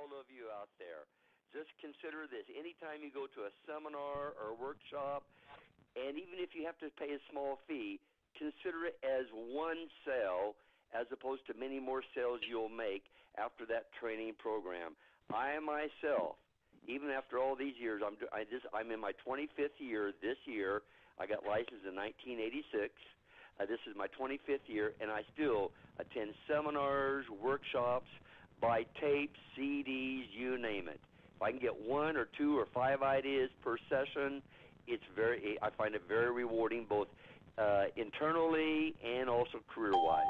all of you out there. Just consider this. Anytime you go to a seminar or a workshop, and even if you have to pay a small fee, consider it as one sale as opposed to many more sales you'll make after that training program. I myself, even after all these years, I'm in my 25th year this year. I got licensed in 1986. This is my 25th year, and I still attend seminars, workshops, buy tapes, CDs, you name it. If I can get 1 or 2 or 5 ideas per session, I find it very rewarding, both internally and also career-wise.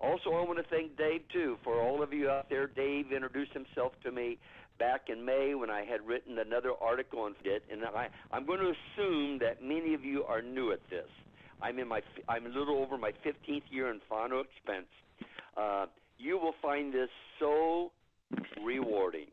Also, I want to thank Dave, too, for all of you out there. Dave introduced himself to me back in May when I had written another article on it, and I'm going to assume that many of you are new at this. I'm a little over my 15th year in final expense. You will find this so rewarding.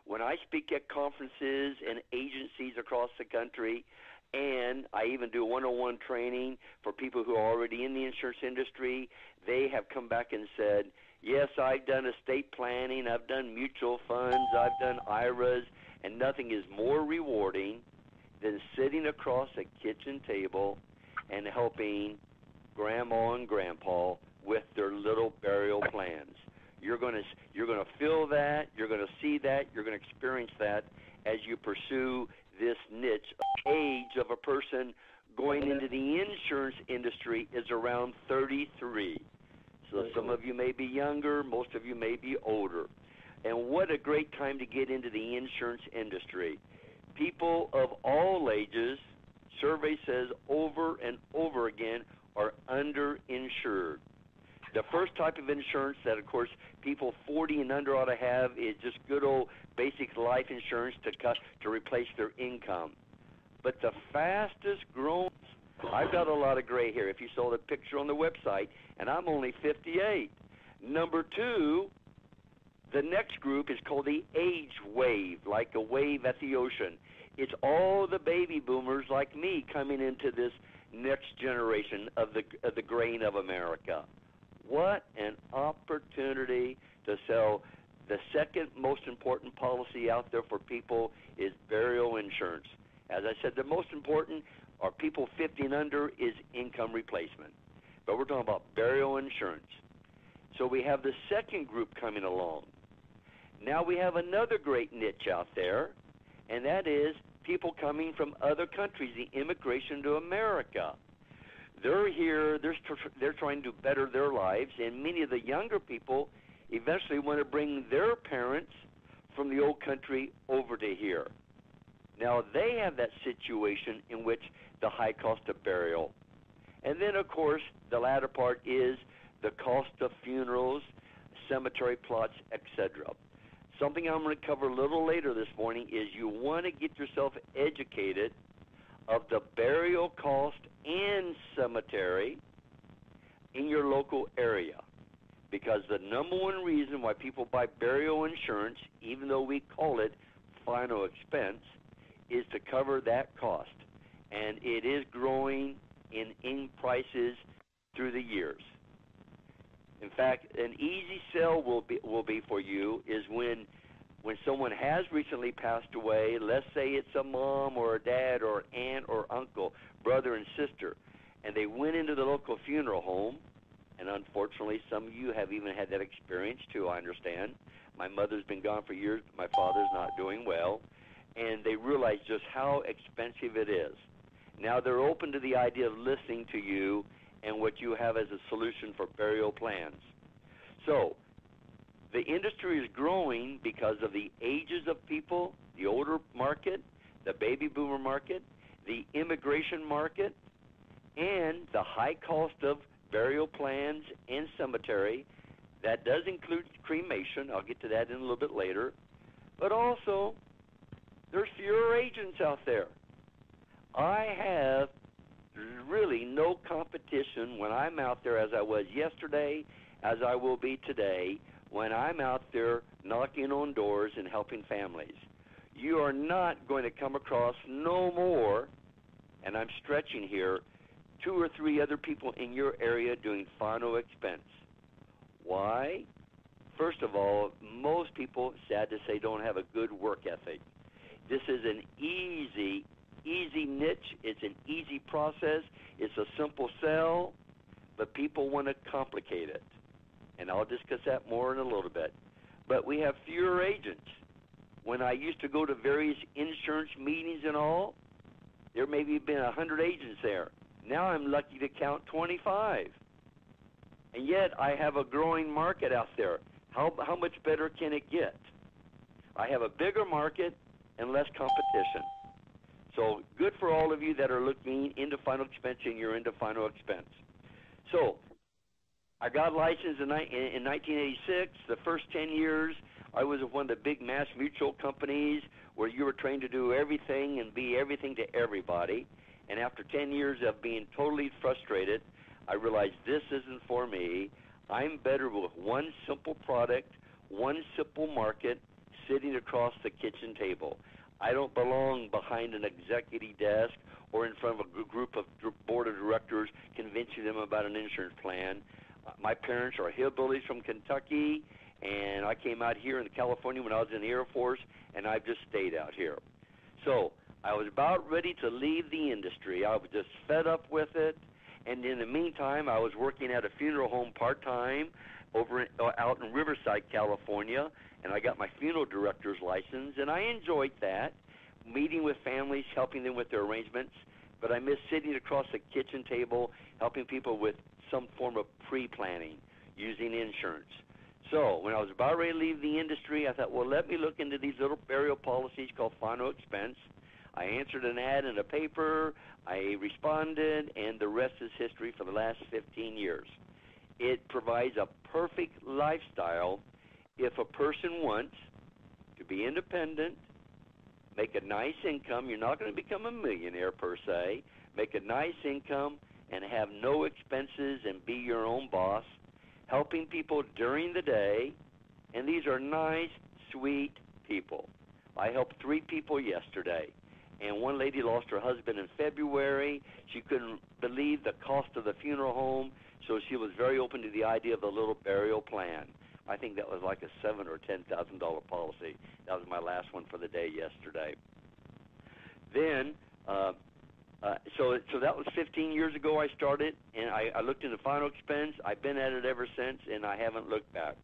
When I speak at conferences and agencies across the country, and I even do one-on-one training for people who are already in the insurance industry, they have come back and said, yes, I've done estate planning, I've done mutual funds, I've done IRAs, and nothing is more rewarding than sitting across a kitchen table and helping Grandma and Grandpa with their little burial plans. You're going to feel that, you're going to see that, you're going to experience that as you pursue this niche. Age of a person going into the insurance industry is around 33. So some of you may be younger, most of you may be older. And what a great time to get into the insurance industry. People of all ages, survey says over and over again, are underinsured. The first type of insurance that, of course, people 40 and under ought to have is just good old basic life insurance to replace their income. But the fastest growing, I've got a lot of gray hair if you saw the picture on the website, and I'm only 58. Number 2, the next group is called the age wave, like a wave at the ocean. It's all the baby boomers like me coming into this next generation of the grain of America. What an opportunity to sell. The second most important policy out there for people is burial insurance. As I said, the most important are people 50 and under is income replacement. But we're talking about burial insurance. So we have the second group coming along. Now we have another great niche out there, and that is people coming from other countries, the immigration to America. They're here, they're trying to better their lives, and many of the younger people eventually want to bring their parents from the old country over to here. Now, they have that situation in which the high cost of burial. And then, of course, the latter part is the cost of funerals, cemetery plots, etc. Something I'm going to cover a little later this morning is you want to get yourself educated of the burial cost and cemetery in your local area. Because the number one reason why people buy burial insurance, even though we call it final expense, is to cover that cost. And it is growing in prices through the years. In fact, an easy sell will be for you is when someone has recently passed away, let's say it's a mom or a dad or an aunt or uncle, brother and sister, and they went into the local funeral home, and unfortunately some of you have even had that experience too, I understand. My mother's been gone for years, but my father's not doing well, and they realize just how expensive it is. Now they're open to the idea of listening to you and what you have as a solution for burial plans. So, the industry is growing because of the ages of people, the older market, the baby boomer market, the immigration market, and the high cost of burial plans and cemetery. That does include cremation. I'll get to that in a little bit later. But also, there's fewer agents out there. I have really no competition when I'm out there as I was yesterday, as I will be today, when I'm out there knocking on doors and helping families. You are not going to come across no more, and I'm stretching here, 2 or 3 other people in your area doing final expense. Why? First of all, most people sad to say, don't have a good work ethic. This is an easy niche. It's an easy process. It's a simple sell, but people want to complicate it. And I'll discuss that more in a little bit. But we have fewer agents. When I used to go to various insurance meetings and all, there maybe been 100 agents there. Now I'm lucky to count 25. And yet I have a growing market out there. How much better can it get? I have a bigger market and less competition. So good for all of you that are looking into final expense and you're into final expense. So I got licensed in 1986. The first 10 years, I was with one of the big mass mutual companies where you were trained to do everything and be everything to everybody. And after 10 years of being totally frustrated, I realized this isn't for me. I'm better with one simple product, one simple market, sitting across the kitchen table. I don't belong behind an executive desk or in front of a group of board of directors convincing them about an insurance plan. My parents are hillbillies from Kentucky, and I came out here in California when I was in the Air Force, and I've just stayed out here. So I was about ready to leave the industry. I was just fed up with it, and in the meantime, I was working at a funeral home part-time out in Riverside, California, and I got my funeral director's license, and I enjoyed that, meeting with families, helping them with their arrangements, but I miss sitting across the kitchen table, helping people with some form of pre-planning using insurance. So when I was about ready to leave the industry, I thought, well, let me look into these little burial policies called final expense. I answered an ad in a paper, I responded, and the rest is history for the last 15 years. It provides a perfect lifestyle if a person wants to be independent, make a nice income. You're not going to become a millionaire per se. Make a nice income and have no expenses and be your own boss, helping people during the day. And these are nice, sweet people. I helped 3 people yesterday. And one lady lost her husband in February. She couldn't believe the cost of the funeral home, so she was very open to the idea of a little burial plan. I think that was like a $7,000 or $10,000 policy. That was my last one for the day yesterday. Then, so that was 15 years ago I started, and I looked into final expense. I've been at it ever since, and I haven't looked back.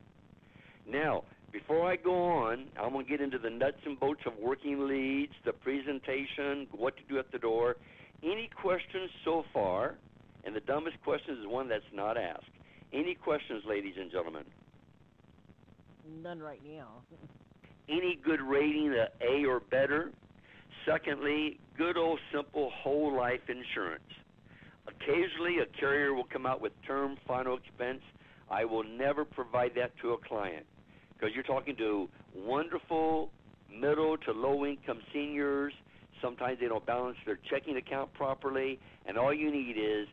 Now, before I go on, I'm going to get into the nuts and bolts of working leads, the presentation, what to do at the door. Any questions so far? And the dumbest question is one that's not asked. Any questions, ladies and gentlemen? None right now. Any good rating, A or better? Secondly, good old simple whole life insurance. Occasionally, a carrier will come out with term final expense. I will never provide that to a client because you're talking to wonderful middle to low income seniors. Sometimes they don't balance their checking account properly, and all you need is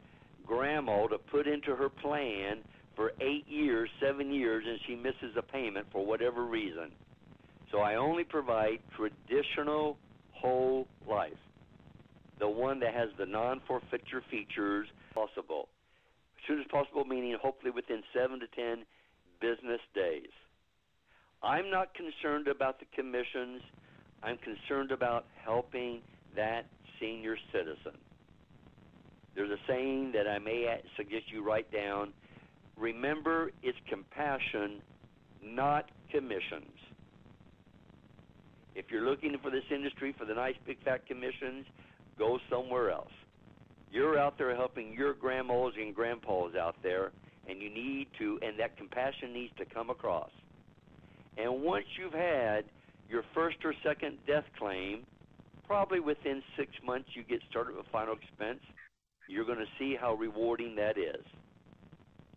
grandma to put into her plan for 8 years, 7 years, and she misses a payment for whatever reason. So I only provide traditional whole life, the one that has the non-forfeiture features possible. As soon as possible, meaning hopefully within 7 to 10 business days. I'm not concerned about the commissions. I'm concerned about helping that senior citizen. There's a saying that I may suggest you write down. Remember, it's compassion, not commissions. If you're looking for this industry for the nice big fat commissions, go somewhere else. You're out there helping your grandmas and grandpas out there, and you need to, and that compassion needs to come across. And once you've had your first or second death claim, probably within 6 months you get started with final expense, you're going to see how rewarding that is.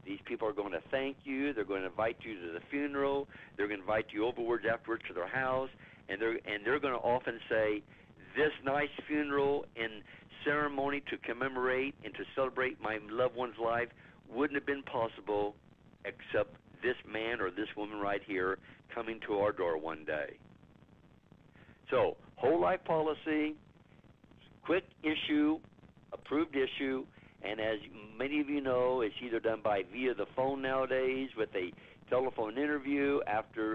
These people are going to thank you. They're going to invite you to the funeral. They're going to invite you overwards afterwards to their house, and they're going to often say, this nice funeral and ceremony to commemorate and to celebrate my loved one's life wouldn't have been possible except this man or this woman right here coming to our door one day. So, whole life policy, quick issue, approved issue, and as many of you know, it's either done via the phone nowadays with a telephone interview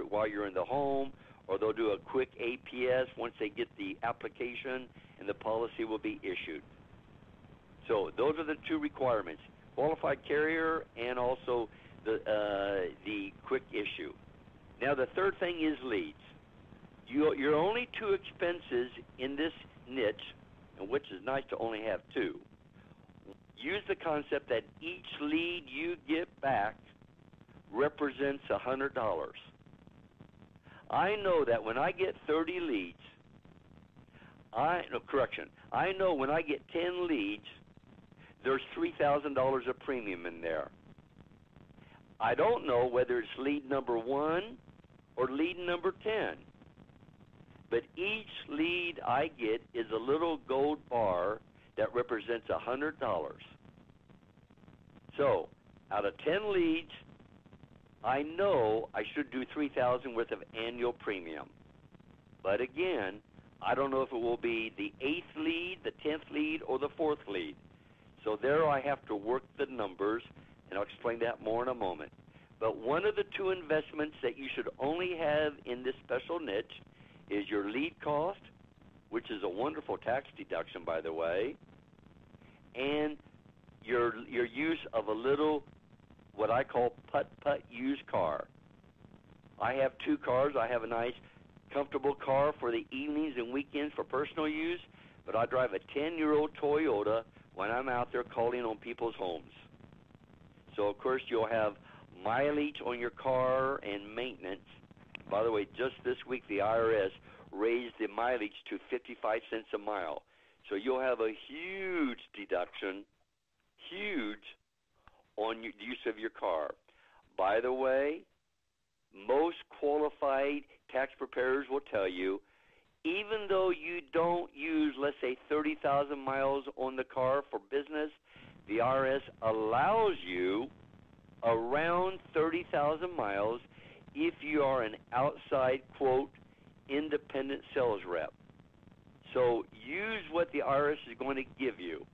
while you're in the home, or they'll do a quick APS once they get the application, and the policy will be issued. So those are the two requirements: qualified carrier and also the quick issue. Now the third thing is leads. Your only two expenses in this niche, and which is nice to only have two. Use the concept that each lead you get back represents $100. I know that when I get 30 leads, I know when I get 10 leads, there's $3,000 of premium in there. I don't know whether it's lead number 1 or lead number 10. But each lead I get is a little gold bar that represents $100. So, out of 10 leads, I know I should do $3,000 worth of annual premium. But again, I don't know if it will be the 8th lead, the 10th lead, or the 4th lead. So there I have to work the numbers, and I'll explain that more in a moment. But one of the two investments that you should only have in this special niche is your lead cost, which is a wonderful tax deduction, by the way, and your use of a little, what I call putt-putt used car. I have two cars. I have a nice, comfortable car for the evenings and weekends for personal use, but I drive a 10-year-old Toyota when I'm out there calling on people's homes. So, of course, you'll have mileage on your car and maintenance. By the way, just this week the IRS raised the mileage to 55 cents a mile. So you'll have a huge deduction, on the use of your car. By the way, most qualified tax preparers will tell you, even though you don't use, let's say, 30,000 miles on the car for business, the IRS allows you around 30,000 miles if you are an outside, quote, independent sales rep. So use what the IRS is going to give you.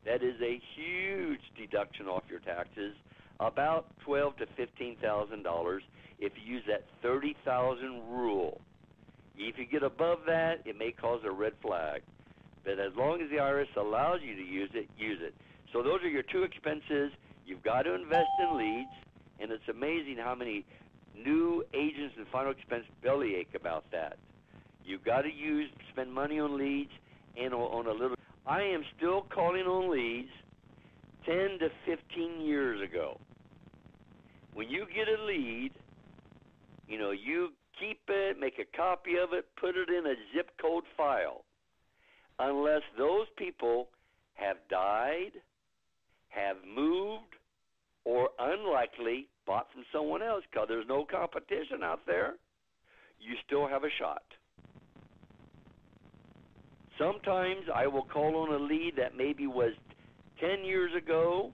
That is a huge deduction off your taxes, about $12,000 to $15,000 if you use that 30,000 rule. If you get above that, it may cause a red flag. But as long as the IRS allows you to use it, use it. So those are your two expenses. You've got to invest in leads, and it's amazing how many new agents and final expense bellyache about that. You've got to spend money on leads and on a little. I am still calling on leads 10 to 15 years ago. When you get a lead, you keep it, make a copy of it, put it in a zip code file. Unless those people have died, have moved, or unlikely bought from someone else, because there's no competition out there, you still have a shot. Sometimes I will call on a lead that maybe was 10 years ago,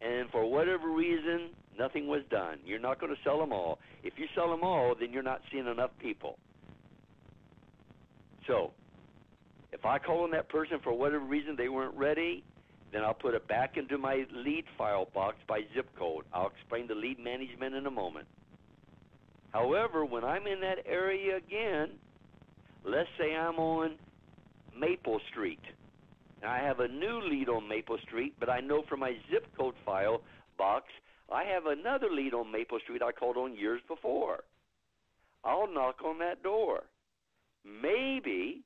and for whatever reason, nothing was done. You're not going to sell them all. If you sell them all, then you're not seeing enough people. So, if I call on that person for whatever reason they weren't ready, then I'll put it back into my lead file box by zip code. I'll explain the lead management in a moment. However, when I'm in that area again, let's say I'm on Maple Street, and I have a new lead on Maple Street, but I know from my zip code file box, I have another lead on Maple Street I called on years before. I'll knock on that door. Maybe,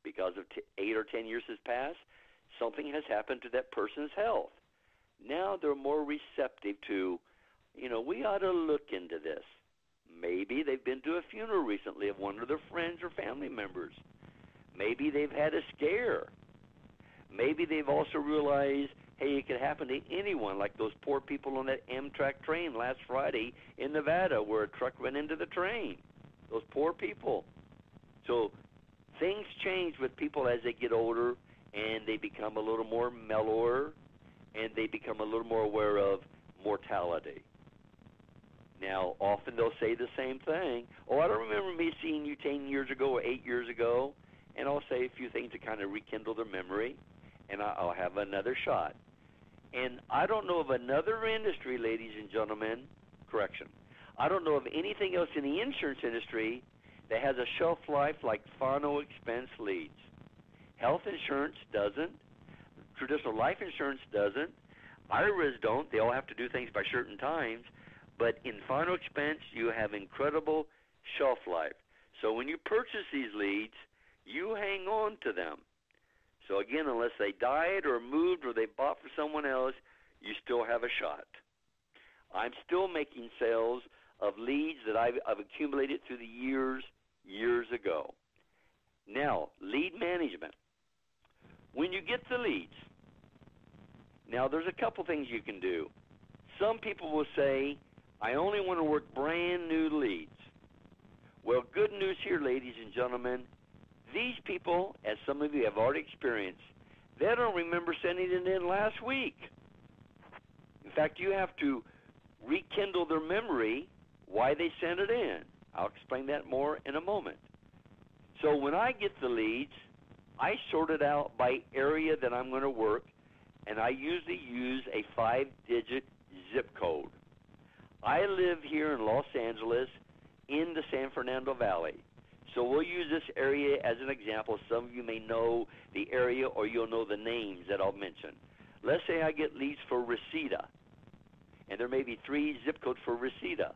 because of 8 or 10 years has passed, something has happened to that person's health. Now they're more receptive to, we ought to look into this. Maybe they've been to a funeral recently of one of their friends or family members. Maybe they've had a scare. Maybe they've also realized, hey, it could happen to anyone, like those poor people on that Amtrak train last Friday in Nevada where a truck ran into the train. Those poor people. So things change with people as they get older, and they become a little more mellower, and they become a little more aware of mortality. Now, often they'll say the same thing. Oh, I don't remember me seeing you 10 years ago or 8 years ago. And I'll say a few things to kind of rekindle their memory, and I'll have another shot. And I don't know of another industry, ladies and gentlemen, I don't know of anything else in the insurance industry that has a shelf life like final expense leads. Health insurance doesn't. Traditional life insurance doesn't. IRAs don't. They all have to do things by certain times. But in final expense, you have incredible shelf life. So when you purchase these leads, you hang on to them. So again, unless they died or moved or they bought for someone else, you still have a shot. I'm still making sales of leads that I've accumulated through the years ago. Now, lead management. When you get the leads, now there's a couple things you can do. Some people will say, I only want to work brand new leads. Well, good news here, ladies and gentlemen. These people, as some of you have already experienced, they don't remember sending it in last week. In fact, you have to rekindle their memory why they sent it in. I'll explain that more in a moment. So when I get the leads, I sort it out by area that I'm going to work, and I usually use a 5-digit zip code. I live here in Los Angeles in the San Fernando Valley. So we'll use this area as an example. Some of you may know the area or you'll know the names that I'll mention. Let's say I get leads for Reseda, and there may be 3 zip codes for Reseda.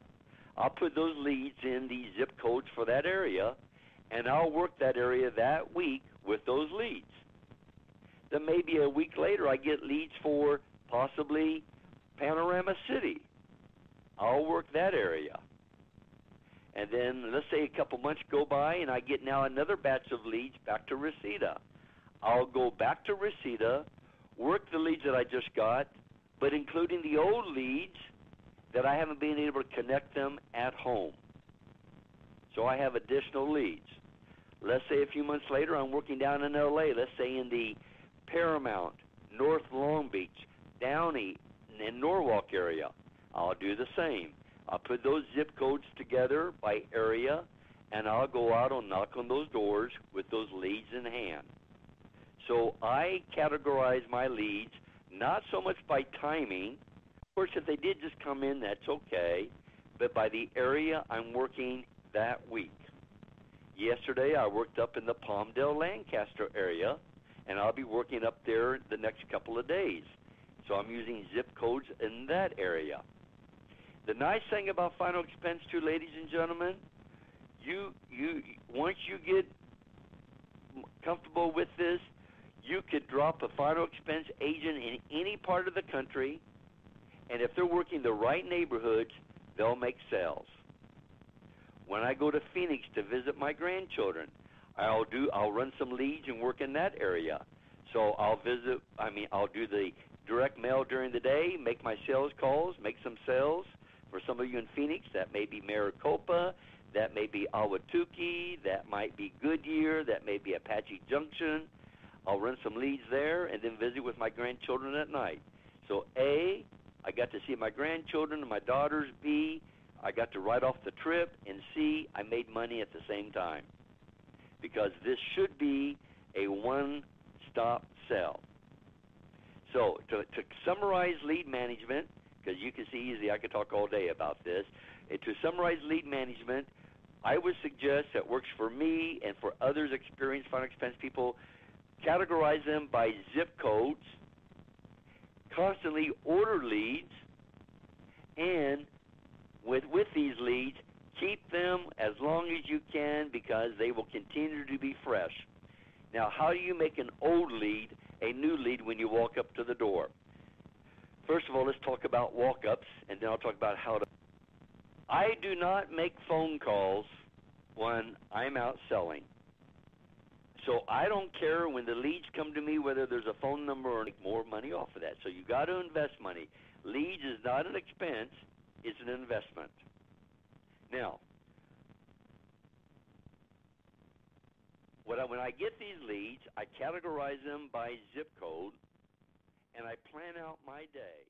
I'll put those leads in the zip codes for that area, and I'll work that area that week with those leads. Then maybe a week later I get leads for possibly Panorama City. I'll work that area. And then let's say a couple months go by and I get now another batch of leads back to Reseda. I'll go back to Reseda, work the leads that I just got, but including the old leads that I haven't been able to connect them at home. So I have additional leads. Let's say a few months later I'm working down in LA, let's say in the Paramount, North Long Beach, Downey, and Norwalk area. I'll do the same. I'll put those zip codes together by area, and I'll go out and knock on those doors with those leads in hand. So I categorize my leads not so much by timing. Of course, if they did just come in, that's okay, but by the area I'm working that week. Yesterday, I worked up in the Palmdale, Lancaster area, and I'll be working up there the next couple of days. So I'm using zip codes in that area. The nice thing about final expense too, ladies and gentlemen, you once you get comfortable with this, you could drop a final expense agent in any part of the country, and if they're working the right neighborhoods, they'll make sales. When I go to Phoenix to visit my grandchildren, I'll run some leads and work in that area. So I'll do the direct mail during the day, make my sales calls, make some sales. For some of you in Phoenix, that may be Maricopa, that may be Ahwatukee, that might be Goodyear, that may be Apache Junction. I'll run some leads there and then visit with my grandchildren at night. So A, I got to see my grandchildren and my daughters. B, I got to write off the trip. And C, I made money at the same time. Because this should be a one-stop sell. So to summarize lead management, because you can see easily I could talk all day about this. And to summarize lead management, I would suggest that works for me and for others experienced final expense people, categorize them by zip codes, constantly order leads, and with these leads, keep them as long as you can because they will continue to be fresh. Now, how do you make an old lead a new lead when you walk up to the door? First of all, let's talk about walk-ups, and then I'll talk about how to. I do not make phone calls when I'm out selling. So I don't care when the leads come to me whether there's a phone number or make more money off of that. So you got to invest money. Leads is not an expense, it's an investment. Now, when I get these leads, I categorize them by zip code, and I plan out my day.